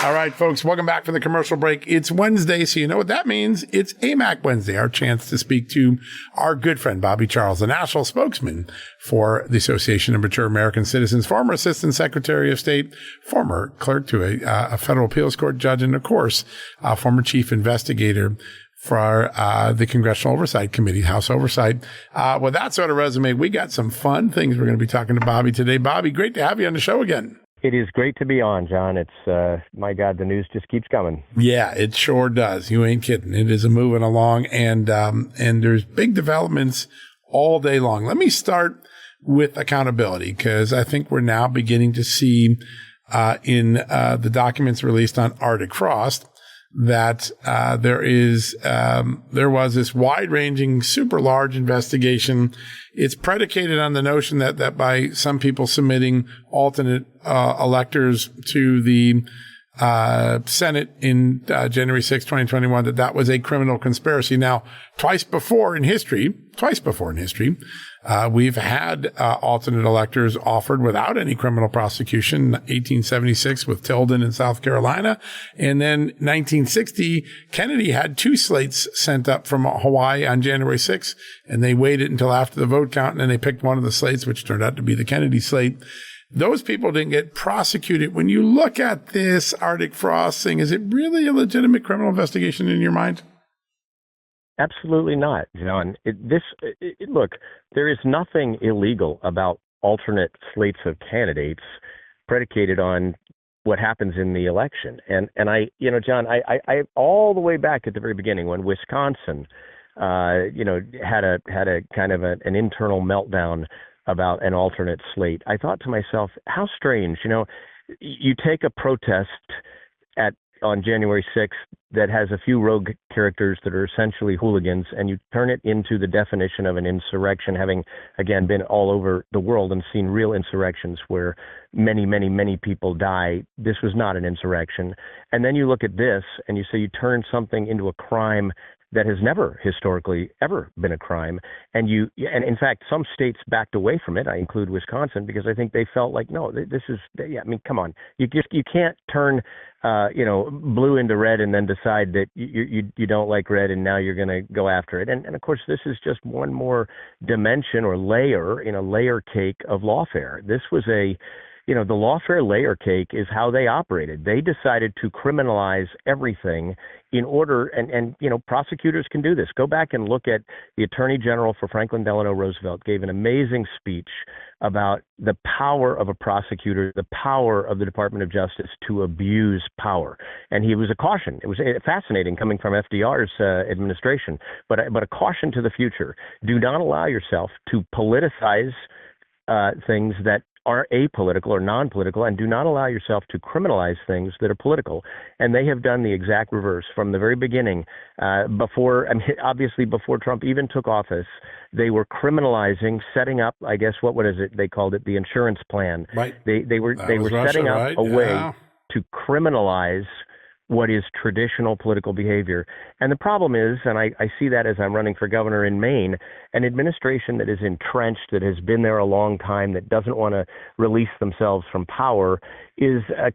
All right, folks, welcome back from the commercial break. It's Wednesday, so you know what that means. It's AMAC Wednesday, our chance to speak to our good friend, Bobby Charles, the national spokesman for the Association of Mature American Citizens, former Assistant Secretary of State, former clerk to a federal appeals court judge, and, of course, former chief investigator for the Congressional Oversight Committee, House Oversight. With that sort of resume, we got some fun things we're going to be talking to Bobby today. Bobby, great to have you on the show again. It is great to be on, John. It's, my God, the news just keeps coming. Yeah, it sure does. You ain't kidding. It is moving along, and there's big developments all day long. Let me start with accountability, because I think we're now beginning to see in the documents released on Arctic frost that there was this wide-ranging, super large investigation. It's predicated on the notion that by some people submitting alternate electors to the Senate in January 6, 2021, that was a criminal conspiracy. Now, twice before in history, we've had alternate electors offered without any criminal prosecution. 1876 with Tilden in South Carolina. And then 1960, Kennedy had 2 slates sent up from Hawaii on January 6th, and they waited until after the vote count, and then they picked one of the slates, which turned out to be the Kennedy slate. Those people didn't get prosecuted. When you look at this Arctic frost thing, is it really a legitimate criminal investigation in your mind? Absolutely not, John. Look, there is nothing illegal about alternate slates of candidates predicated on what happens in the election. And John, I all the way back at the very beginning when Wisconsin, had a kind of an internal meltdown about an alternate slate, I thought to myself, how strange. You take a protest on January 6th that has a few rogue characters that are essentially hooligans, and you turn it into the definition of an insurrection, having, again, been all over the world and seen real insurrections where many, many, many people die. This was not an insurrection. And then you look at this and you say you turn something into a crime that has never historically ever been a crime. And in fact, some states backed away from it. I include Wisconsin, because I think they felt like, no, this is, come on. You can't turn, blue into red and then decide that you don't like red and now you're going to go after it. And of course, this is just one more dimension or layer in a layer cake of lawfare. This was the lawfare layer cake is how they operated. They decided to criminalize everything in order, and prosecutors can do this. Go back and look at the Attorney General for Franklin Delano Roosevelt gave an amazing speech about the power of a prosecutor, the power of the Department of Justice to abuse power. And he was a caution. It was fascinating coming from FDR's administration, but a caution to the future. Do not allow yourself to politicize things that are apolitical or non-political, and do not allow yourself to criminalize things that are political. And they have done the exact reverse from the very beginning. Before Trump even took office, they were criminalizing, setting up, I guess, what is it? They called it the insurance plan. Right. They were setting up a way to criminalize what is traditional political behavior. And the problem is, and I see that as I'm running for governor in Maine, an administration that is entrenched, that has been there a long time, that doesn't want to release themselves from power,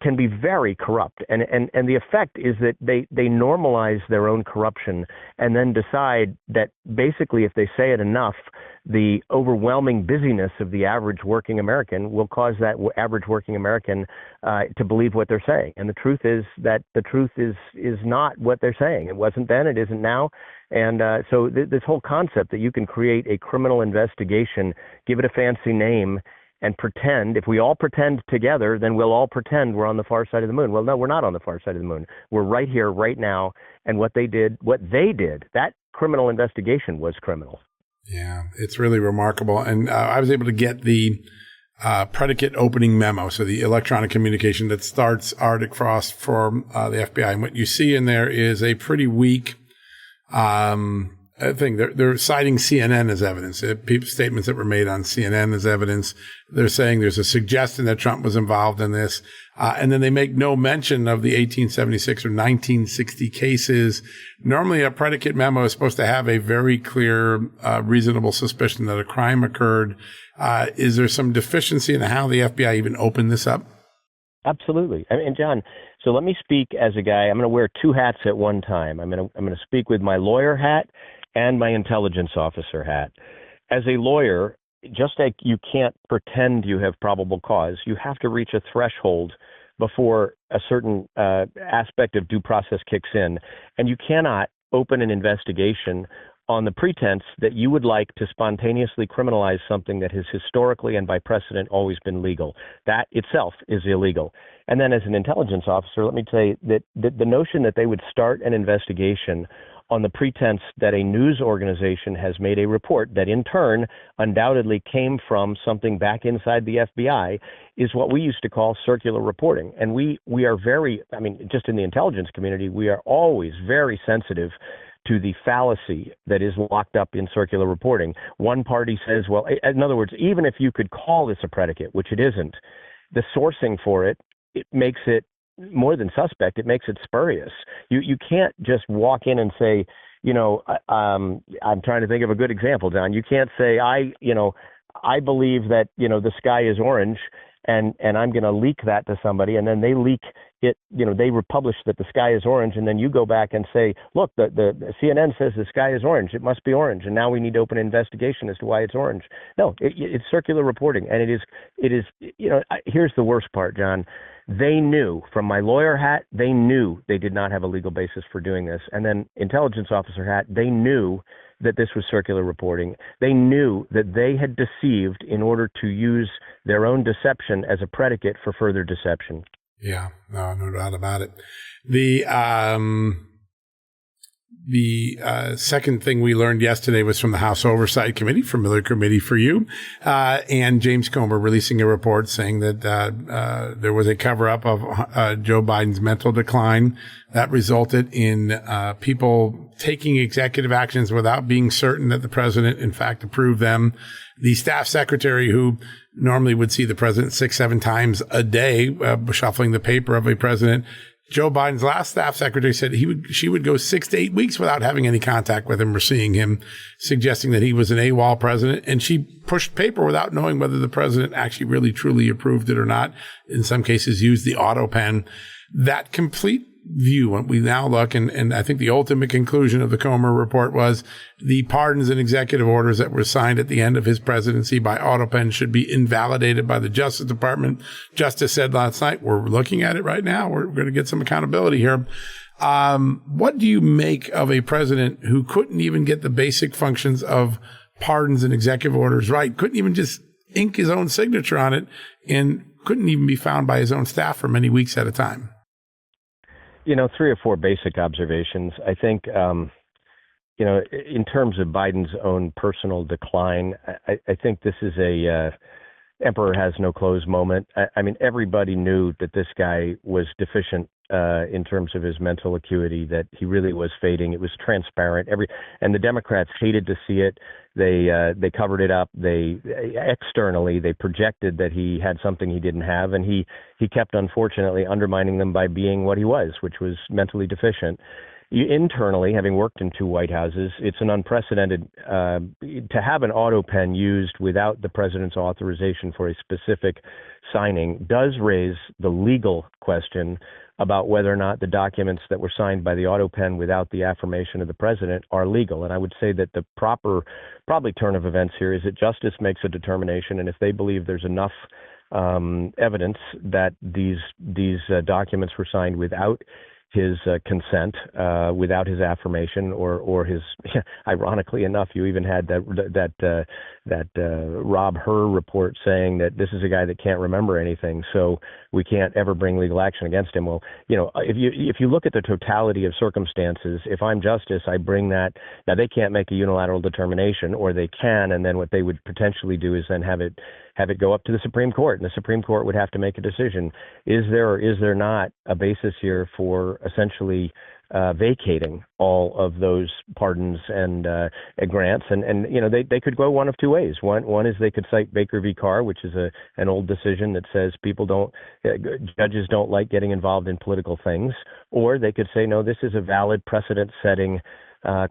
can be very corrupt. And the effect is that they normalize their own corruption and then decide that basically if they say it enough, the overwhelming busyness of the average working American will cause that average working American to believe what they're saying. And the truth is that the truth is not what they're saying. It wasn't then, it isn't now. And so this whole concept that you can create a criminal investigation, give it a fancy name, and pretend, if we all pretend together, then we'll all pretend we're on the far side of the moon. Well, no, we're not on the far side of the moon. We're right here, right now. And what they did, that criminal investigation was criminal. Yeah, it's really remarkable. And I was able to get the predicate opening memo, so the electronic communication that starts Arctic frost for the FBI. And what you see in there is a pretty weak thing. They're citing CNN as evidence. Statements that were made on CNN as evidence. They're saying there's a suggestion that Trump was involved in this. And then they make no mention of the 1876 or 1960 cases. Normally, a predicate memo is supposed to have a very clear, reasonable suspicion that a crime occurred. Is there some deficiency in how the FBI even opened this up? Absolutely. I mean, John, So let me speak as a guy. I'm going to wear two hats at one time. I'm going to speak with my lawyer hat and my intelligence officer hat. As a lawyer, just like you can't pretend you have probable cause, you have to reach a threshold before a certain aspect of due process kicks in, and you cannot open an investigation on the pretense that you would like to spontaneously criminalize something that has historically and by precedent always been legal. That itself is illegal. And then as an intelligence officer, let me tell you that the notion that they would start an investigation on the pretense that a news organization has made a report that in turn undoubtedly came from something back inside the FBI is what we used to call circular reporting. And we are very, just in the intelligence community, we are always very sensitive to the fallacy that is locked up in circular reporting. One party says, well, in other words, even if you could call this a predicate, which it isn't, the sourcing for it makes it more than suspect. It makes it spurious. You can't just walk in and say, I'm trying to think of a good example, John. You can't say, I believe that, the sky is orange and I'm going to leak that to somebody, and then they leak it, they republish that the sky is orange, and then you go back and say, look, the CNN says the sky is orange, it must be orange, and now we need to open an investigation as to why it's orange. No, it's circular reporting, and it is, here's the worst part, John. They knew, from my lawyer hat, they knew they did not have a legal basis for doing this. And then intelligence officer hat, they knew that this was circular reporting. They knew that they had deceived in order to use their own deception as a predicate for further deception. Yeah, no doubt about it. The second thing we learned yesterday was from the House Oversight Committee, familiar committee for you, and James Comer releasing a report saying that there was a cover-up of Joe Biden's mental decline that resulted in people taking executive actions without being certain that the president, in fact, approved them. The staff secretary, who normally would see the president 6-7 times a day, shuffling the paper of a president, Joe Biden's last staff secretary said she would go 6 to 8 weeks without having any contact with him or seeing him, suggesting that he was an AWOL president. And she pushed paper without knowing whether the president actually really truly approved it or not. In some cases, used the auto pen. That complete view, when we now look, and I think the ultimate conclusion of the Comer report was the pardons and executive orders that were signed at the end of his presidency by auto pen should be invalidated by the Justice Department. Justice said last night, we're looking at it right now. We're going to get some accountability here. What do you make of a president who couldn't even get the basic functions of pardons and executive orders right, couldn't even just ink his own signature on it, and couldn't even be found by his own staff for many weeks at a time? 3 or 4 basic observations. I think, in terms of Biden's own personal decline, I think this is a emperor has no clothes moment. Everybody knew that this guy was deficient in terms of his mental acuity, that he really was fading. It was transparent. And the Democrats hated to see it. They covered it up. They externally projected that he had something he didn't have, and he kept, unfortunately, undermining them by being what he was, which was mentally deficient. Internally, having worked in 2 White Houses, it's an unprecedented to have an auto pen used without the president's authorization for a specific signing does raise the legal question about whether or not the documents that were signed by the auto pen without the affirmation of the president are legal. And I would say that the proper, probably turn of events here is that justice makes a determination, and if they believe there's enough evidence that these documents were signed without his consent, without his affirmation, or his. Ironically enough, you even had that Rob Hur report saying that this is a guy that can't remember anything, so we can't ever bring legal action against him. Well, if you look at the totality of circumstances, if I'm justice, I bring that. Now they can't make a unilateral determination, or they can, and then what they would potentially do is then have it go up to the Supreme Court, and the Supreme Court would have to make a decision. Is there or is there not a basis here for essentially vacating all of those pardons and grants? And they could go one of 2 ways. One is they could cite Baker v. Carr, which is an old decision that says judges don't like getting involved in political things. Or they could say, no, this is a valid precedent-setting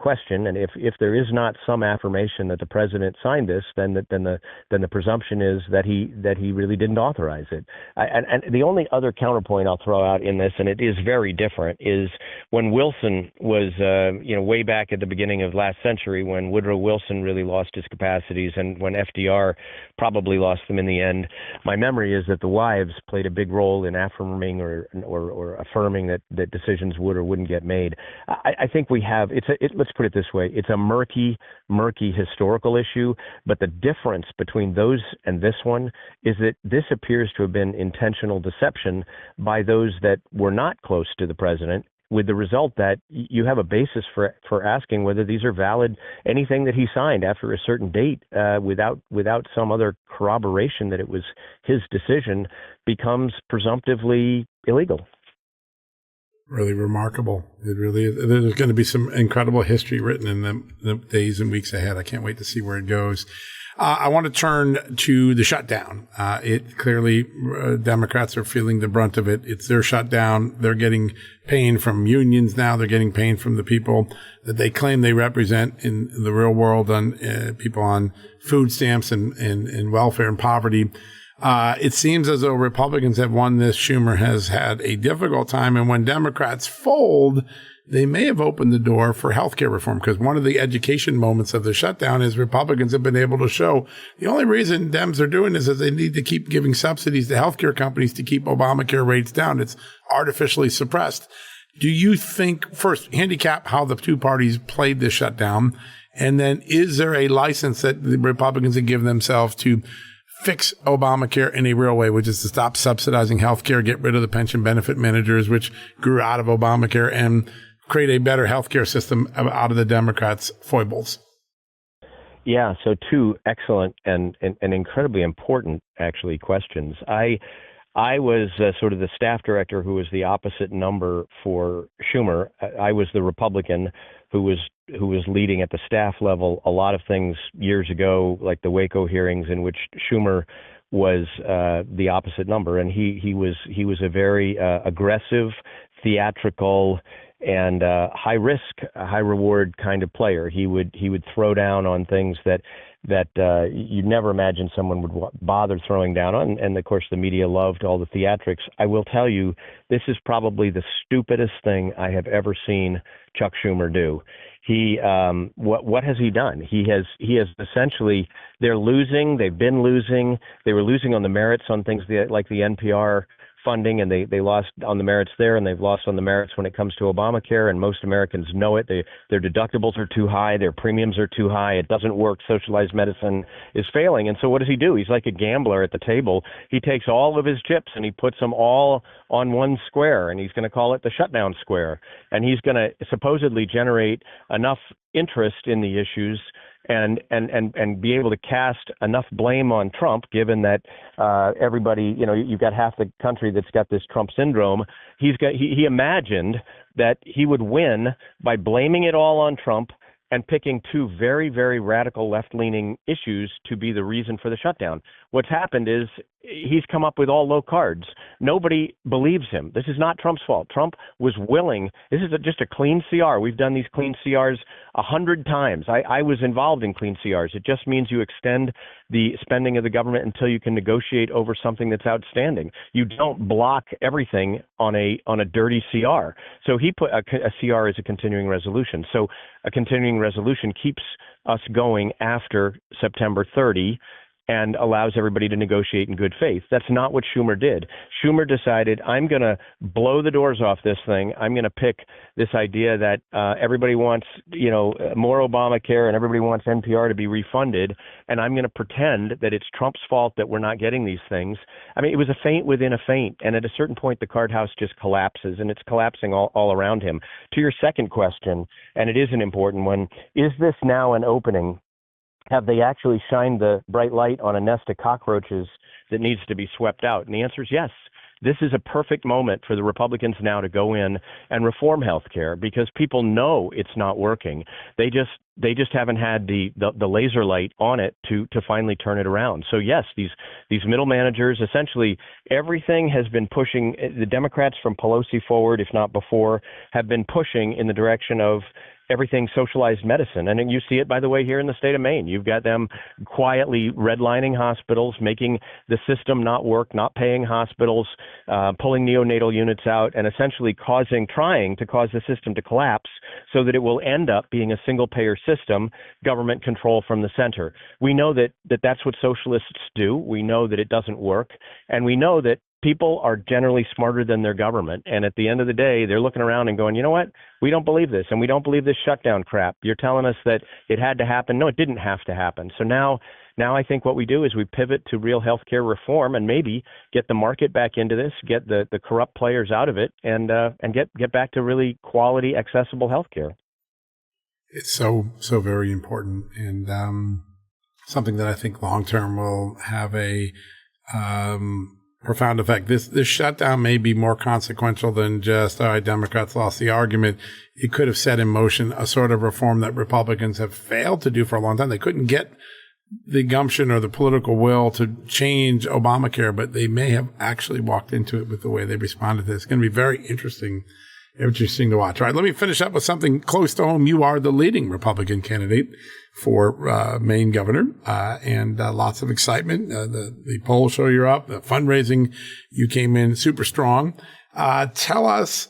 question. And if there is not some affirmation that the president signed this, then the presumption is that he really didn't authorize it. And the only other counterpoint I'll throw out in this, and it is very different, is when Wilson was way back at the beginning of last century, when Woodrow Wilson really lost his capacities, and when FDR probably lost them in the end. My memory is that the wives played a big role in affirming or affirming that decisions would or wouldn't get made. I think we have let's put it this way: it's a murky historical issue. But the difference between those and this one is that this appears to have been intentional deception by those that were not close to the president, with the result that you have a basis for asking whether these are valid. Anything that he signed after a certain date without some other corroboration that it was his decision becomes presumptively illegal. Really remarkable. It really is. There's going to be some incredible history written in the days and weeks ahead. I can't wait to see where it goes. I want to turn to the shutdown. It clearly, Democrats are feeling the brunt of it. It's their shutdown. They're getting pain from unions now. They're getting pain from the people that they claim they represent in the real world, on people on food stamps and welfare and poverty. It seems as though Republicans have won this. Schumer has had a difficult time. And when Democrats fold, they may have opened the door for healthcare reform, because one of the education moments of the shutdown is Republicans have been able to show the only reason Dems are doing this is they need to keep giving subsidies to healthcare companies to keep Obamacare rates down. It's artificially suppressed. Do you think, first, handicap how the two parties played this shutdown? And then is there a license that the Republicans have given themselves to fix Obamacare in a real way, which is to stop subsidizing healthcare, get rid of the pension benefit managers, which grew out of Obamacare, and create a better healthcare system out of the Democrats' foibles? Yeah, so two excellent and incredibly important, actually, questions. I was sort of the staff director who was the opposite number for Schumer. I was the Republican who was leading at the staff level a lot of things years ago, like the Waco hearings, in which Schumer was the opposite number, and he was a very aggressive, theatrical, and high risk, high reward kind of player. He would throw down on things that you'd never imagine someone would bother throwing down on. And of course, the media loved all the theatrics. I will tell you, this is probably the stupidest thing I have ever seen Chuck Schumer do. What has he done? He has essentially, they're losing. They've been losing. They were losing on the merits on things like the NPR funding, and they lost on the merits there, and they've lost on the merits when it comes to Obamacare, and most Americans know it. Their deductibles are too high, their premiums are too high, it doesn't work, socialized medicine is failing. And so what does he do? He's like a gambler at the table. He takes all of his chips and he puts them all on one square, and he's going to call it the shutdown square, and he's going to supposedly generate enough interest in the issues and be able to cast enough blame on Trump, given that everybody, you've got half the country that's got this Trump syndrome. He imagined that he would win by blaming it all on Trump and picking two very, very radical left-leaning issues to be the reason for the shutdown. What's happened is he's come up with all low cards. Nobody believes him. This is not Trump's fault. Trump was willing. This is just a clean CR. We've done these clean CRs 100 times. I was involved in clean CRs. It just means you extend the spending of the government until you can negotiate over something that's outstanding. You don't block everything on a dirty CR. So he put a CR as a continuing resolution. So a continuing resolution keeps us going after September 30 and allows everybody to negotiate in good faith. That's not what Schumer did. Schumer decided, I'm going to blow the doors off this thing. I'm going to pick this idea that everybody wants, more Obamacare and everybody wants NPR to be refunded, and I'm going to pretend that it's Trump's fault that we're not getting these things. I mean, it was a feint within a feint, and at a certain point, the card house just collapses, and it's collapsing all around him. To your second question, and it is an important one, is this now an opening? Have they actually shined the bright light on a nest of cockroaches that needs to be swept out? And the answer is yes. This is a perfect moment for the Republicans now to go in and reform health care, because people know it's not working. They just haven't had the laser light on it to finally turn it around. So yes, these middle managers, essentially everything has been pushing. The Democrats from Pelosi forward, if not before, have been pushing in the direction of everything socialized medicine. And you see it, by the way, here in the state of Maine. You've got them quietly redlining hospitals, making the system not work, not paying hospitals, pulling neonatal units out, and essentially trying to cause the system to collapse so that it will end up being a single-payer system, government control from the center. We know that that's what socialists do. We know that it doesn't work. And we know that people are generally smarter than their government. And at the end of the day, they're looking around and going, you know what? We don't believe this. And we don't believe this shutdown crap. You're telling us that it had to happen. No, it didn't have to happen. So now I think what we do is we pivot to real healthcare reform and maybe get the market back into this, get the corrupt players out of it, and get back to really quality, accessible healthcare. It's so very important, and something that I think long term will have a profound effect. This shutdown may be more consequential than just, Democrats lost the argument. It could have set in motion a sort of reform that Republicans have failed to do for a long time. They couldn't get the gumption or the political will to change Obamacare, but they may have actually walked into it with the way they responded to this. It's going to be very interesting to watch. All right, let me finish up with something close to home. You are the leading Republican candidate for Maine governor, and lots of excitement. The polls show you're up. The fundraising, you came in super strong. Tell us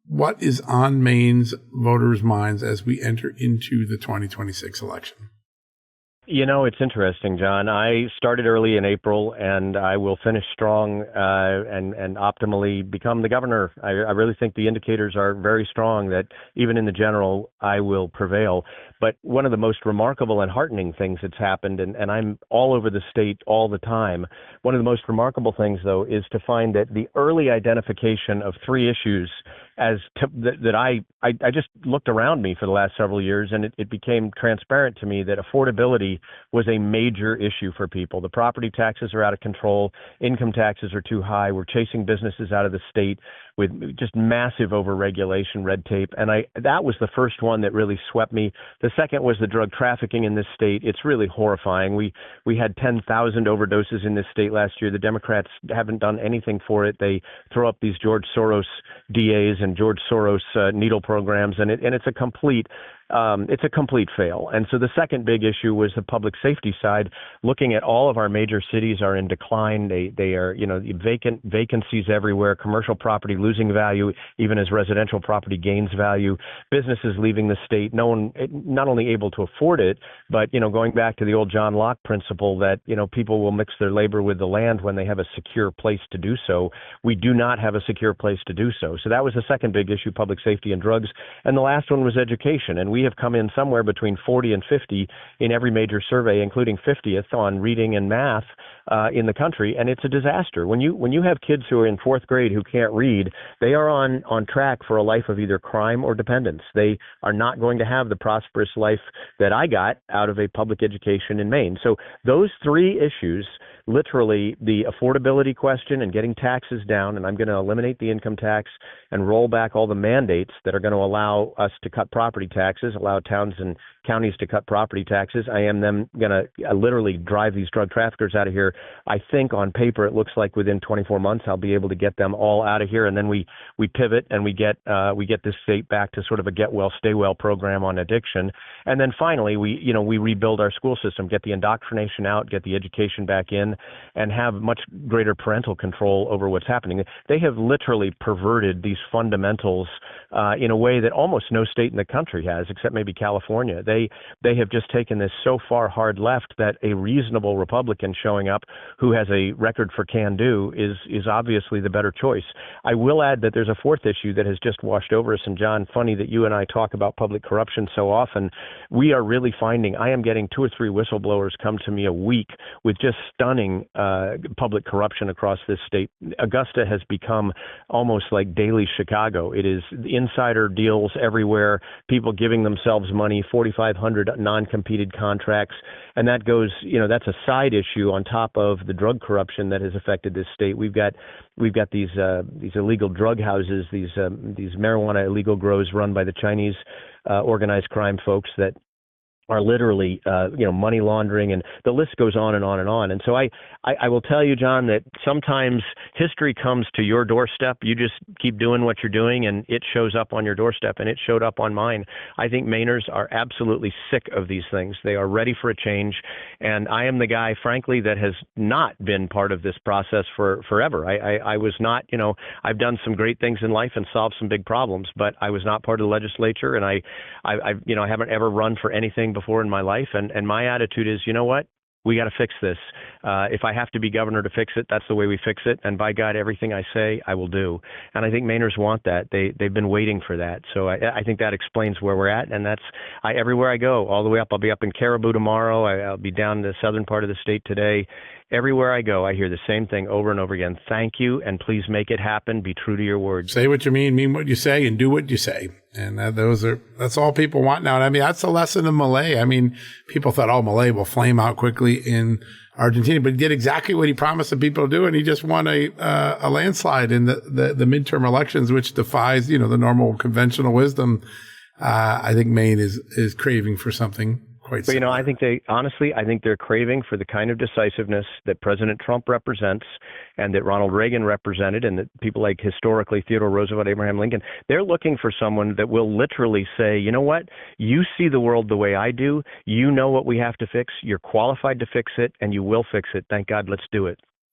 what is on Maine's voters' minds as we enter into the 2026 election. You know, it's interesting, John. I started early in April, and I will finish strong and optimally become the governor. I really think the indicators are very strong that even in the general, I will prevail. But one of the most remarkable and heartening things that's happened, and I'm all over the state all the time, one of the most remarkable things, though, is to find that the early identification of three issues that I just looked around me for the last several years, and it became transparent to me that affordability was a major issue for people. The property taxes are out of control. Income taxes are too high. We're chasing businesses out of the state with just massive overregulation, red tape. And that was the first one that really swept me. The second was the drug trafficking in this state. It's really horrifying. We had 10,000 overdoses in this state last year. The Democrats haven't done anything for it. They throw up these George Soros DAs and George Soros needle programs, and it's a complete fail. And so the second big issue was the public safety side. Looking at all of our major cities are in decline. They are, vacancies everywhere, commercial property losing value, even as residential property gains value, businesses leaving the state, no one not only able to afford it, but, going back to the old John Locke principle that, people will mix their labor with the land when they have a secure place to do so. We do not have a secure place to do so. So that was the second big issue, public safety and drugs. And the last one was education. And we have come in somewhere between 40 and 50 in every major survey, including 50th on reading and math in the country, and it's a disaster. When you have kids who are in fourth grade who can't read, they are on track for a life of either crime or dependence. They are not going to have the prosperous life that I got out of a public education in Maine. So those three issues, literally the affordability question and getting taxes down, and I'm going to eliminate the income tax and roll back all the mandates that are going to allow us to cut property taxes, allow towns and counties to cut property taxes. I am then going to literally drive these drug traffickers out of here. I think on paper it looks like within 24 months I'll be able to get them all out of here, and then we pivot and we get this state back to sort of a get well, stay well program on addiction. And then finally we rebuild our school system, get the indoctrination out, get the education back in, and have much greater parental control over what's happening. They have literally perverted these fundamentals in a way that almost no state in the country has, except maybe California. They have just taken this so far hard left that a reasonable Republican showing up who has a record for can do is obviously the better choice. I will add that there's a fourth issue that has just washed over us. And John, funny that you and I talk about public corruption so often. We are really finding I am getting 2 or 3 whistleblowers come to me a week with just stunning public corruption across this state. Augusta has become almost like daily Chicago. It is insider deals everywhere, people giving themselves money, 4,500 non-competed contracts. And that goes, that's a side issue on top of the drug corruption that has affected this state. We've got these illegal drug houses, these marijuana illegal grows run by the Chinese organized crime folks that are literally, money laundering, and the list goes on and on and on. And so I will tell you, John, that sometimes history comes to your doorstep. You just keep doing what you're doing, and it shows up on your doorstep, and it showed up on mine. I think Mainers are absolutely sick of these things. They are ready for a change, and I am the guy, frankly, that has not been part of this process for forever. I was not, I've done some great things in life and solved some big problems, but I was not part of the legislature, and I haven't ever run for anything before in my life. And my attitude is, you know what? We got to fix this. If I have to be governor to fix it, that's the way we fix it. And by God, everything I say, I will do. And I think Mainers want that. They've been waiting for that. So I think that explains where we're at. And that's everywhere I go, all the way up. I'll be up in Caribou tomorrow. I'll be down in the southern part of the state today. Everywhere I go, I hear the same thing over and over again. Thank you, and please make it happen. Be true to your words. Say what you mean what you say, and do what you say. And that's all people want now. And I mean, that's the lesson of Milei. I mean, people thought, Milei will flame out quickly in Argentina, but he did exactly what he promised the people to do, and he just won a landslide in the midterm elections, which defies, the normal conventional wisdom. I think Maine is craving for something. But, I think they're craving for the kind of decisiveness that President Trump represents and that Ronald Reagan represented, and that people like historically Theodore Roosevelt, Abraham Lincoln, they're looking for someone that will literally say, you know what, you see the world the way I do, you know what we have to fix, you're qualified to fix it, and you will fix it. Thank God, let's do it.